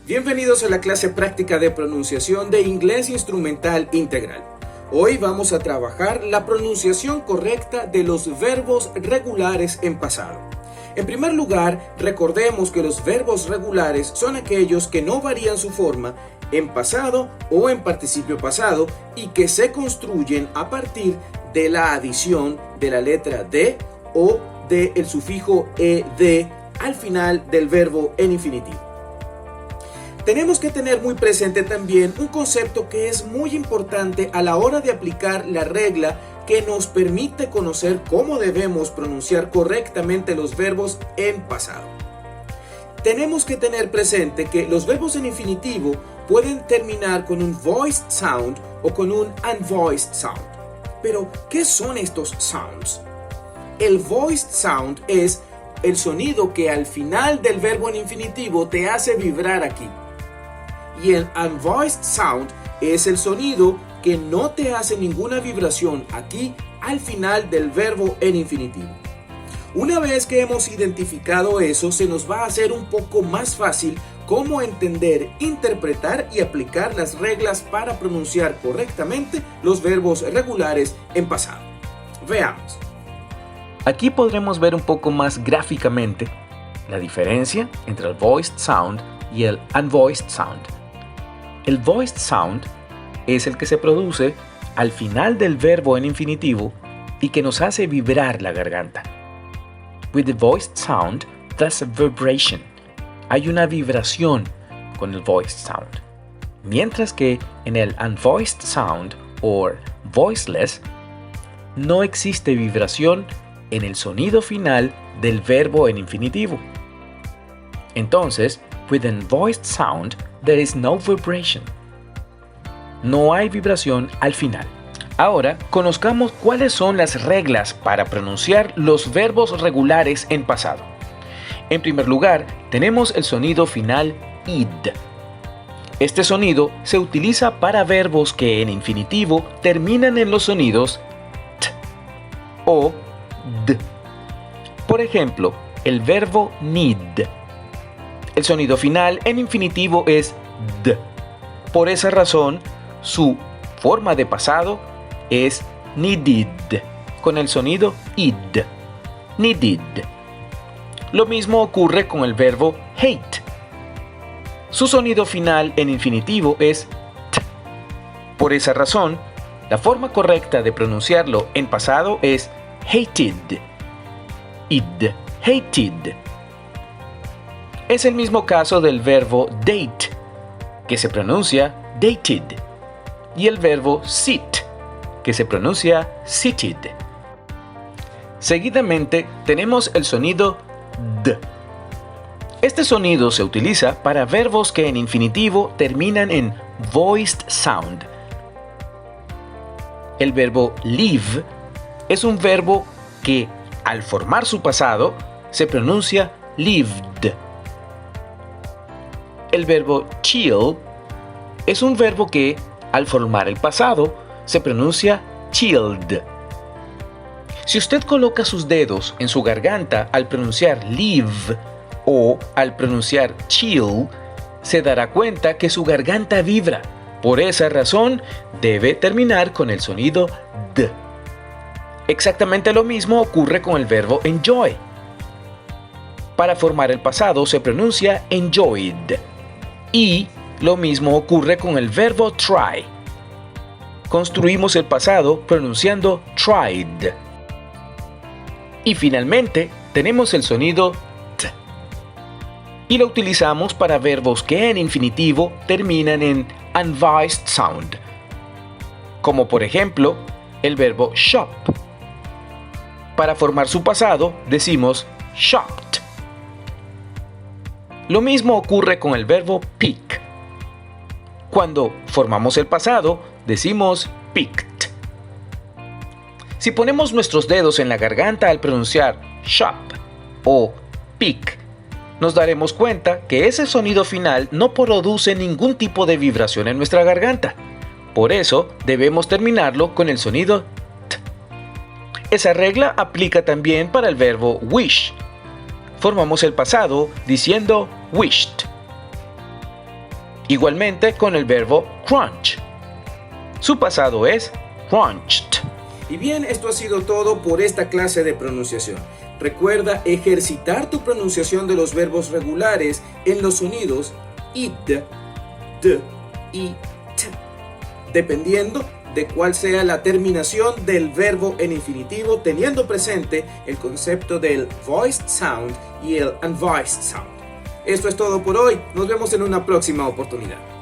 Bienvenidos a la clase práctica de pronunciación de inglés instrumental integral. Hoy vamos a trabajar la pronunciación correcta de los verbos regulares en pasado. En primer lugar, recordemos que los verbos regulares son aquellos que no varían su forma en pasado o en participio pasado y que se construyen a partir de la adición de la letra de o del sufijo ed al final del verbo en infinitivo. Tenemos que tener muy presente también un concepto que es muy importante a la hora de aplicar la regla que nos permite conocer cómo debemos pronunciar correctamente los verbos en pasado. Tenemos que tener presente que los verbos en infinitivo pueden terminar con un voiced sound o con un unvoiced sound. Pero, ¿qué son estos sounds? El voiced sound es el sonido que al final del verbo en infinitivo te hace vibrar aquí. Y el unvoiced sound es el sonido que no te hace ninguna vibración aquí al final del verbo en infinitivo. Una vez que hemos identificado eso, se nos va a hacer un poco más fácil cómo entender, interpretar y aplicar las reglas para pronunciar correctamente los verbos regulares en pasado. Veamos. Aquí podremos ver un poco más gráficamente la diferencia entre el voiced sound y el unvoiced sound. El voiced sound es el que se produce al final del verbo en infinitivo y que nos hace vibrar la garganta. With the voiced sound, there's a vibration. Hay una vibración con el voiced sound. Mientras que en el unvoiced sound o voiceless, no existe vibración en el sonido final del verbo en infinitivo. Entonces, with an unvoiced sound, there is no vibration. No hay vibración al final. Ahora, conozcamos cuáles son las reglas para pronunciar los verbos regulares en pasado. En primer lugar, tenemos el sonido final id. Este sonido se utiliza para verbos que en infinitivo terminan en los sonidos t o d. Por ejemplo, el verbo need. El sonido final en infinitivo es d. Por esa razón, su forma de pasado es needed, con el sonido id. Needed. Lo mismo ocurre con el verbo hate. Su sonido final en infinitivo es t. Por esa razón, la forma correcta de pronunciarlo en pasado es hated. Id. Hated. Es el mismo caso del verbo date, que se pronuncia dated, y el verbo sit, que se pronuncia seated. Seguidamente tenemos el sonido d. Este sonido se utiliza para verbos que en infinitivo terminan en voiced sound. El verbo live es un verbo que, al formar su pasado, se pronuncia lived. El verbo chill es un verbo que, al formar el pasado, se pronuncia chilled. Si usted coloca sus dedos en su garganta al pronunciar live o al pronunciar chill, se dará cuenta que su garganta vibra. Por esa razón, debe terminar con el sonido d. Exactamente lo mismo ocurre con el verbo enjoy. Para formar el pasado se pronuncia enjoyed. Y lo mismo ocurre con el verbo try. Construimos el pasado pronunciando tried. Y finalmente tenemos el sonido t. Y lo utilizamos para verbos que en infinitivo terminan en unvoiced sound. Como por ejemplo, el verbo shop. Para formar su pasado decimos shopped. Lo mismo ocurre con el verbo pick. Cuando formamos el pasado, decimos picked. Si ponemos nuestros dedos en la garganta al pronunciar shop o pick, nos daremos cuenta que ese sonido final no produce ningún tipo de vibración en nuestra garganta. Por eso, debemos terminarlo con el sonido t. Esa regla aplica también para el verbo wish. Formamos el pasado diciendo wished. Igualmente con el verbo crunch. Su pasado es crunched. Y bien, esto ha sido todo por esta clase de pronunciación. Recuerda ejercitar tu pronunciación de los verbos regulares en los sonidos id, d y t, dependiendo de cuál sea la terminación del verbo en infinitivo, teniendo presente el concepto del voiced sound y el unvoiced sound. Esto es todo por hoy. Nos vemos en una próxima oportunidad.